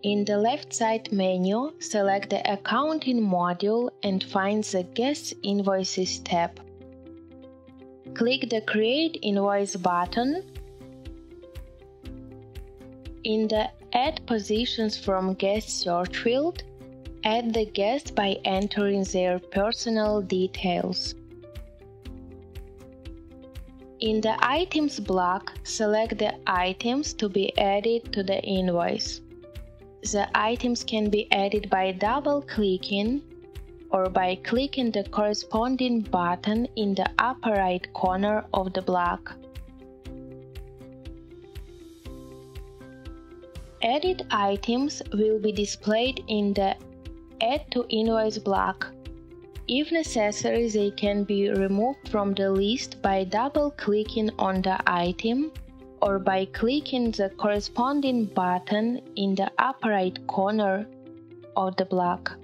In the left side menu, select the Accounting module and find the Guest Invoices tab. Click the Create Invoice button. In the Add Positions from Guest search field, add the guest by entering their personal details. In the Items block, select the items to be added to the invoice. The items can be added by double-clicking or by clicking the corresponding button in the upper right corner of the block. Added items will be displayed in the Add to Invoice block. If necessary, they can be removed from the list by double-clicking on the item or by clicking the corresponding button in the upper right corner of the block.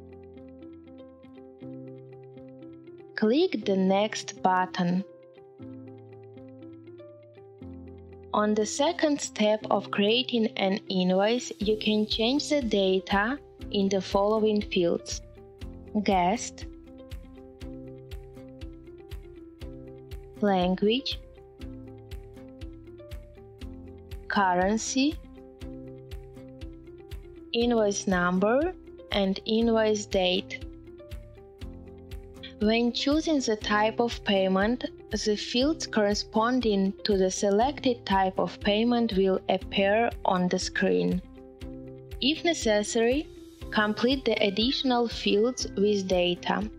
Click the Next button. On the second step of creating an invoice, you can change the data in the following fields: Guest, Language, Currency, Invoice number, and invoice date. When choosing the type of payment, the fields corresponding to the selected type of payment will appear on the screen. If necessary, complete the additional fields with data.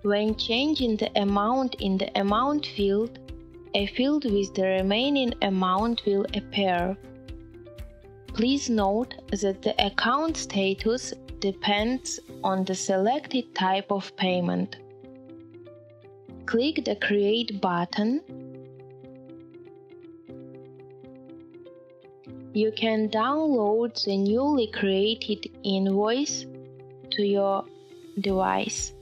When changing the amount in the Amount field, a field with the remaining amount will appear. Please note that the account status depends on the selected type of payment. Click the Create button. You can download the newly created invoice to your device.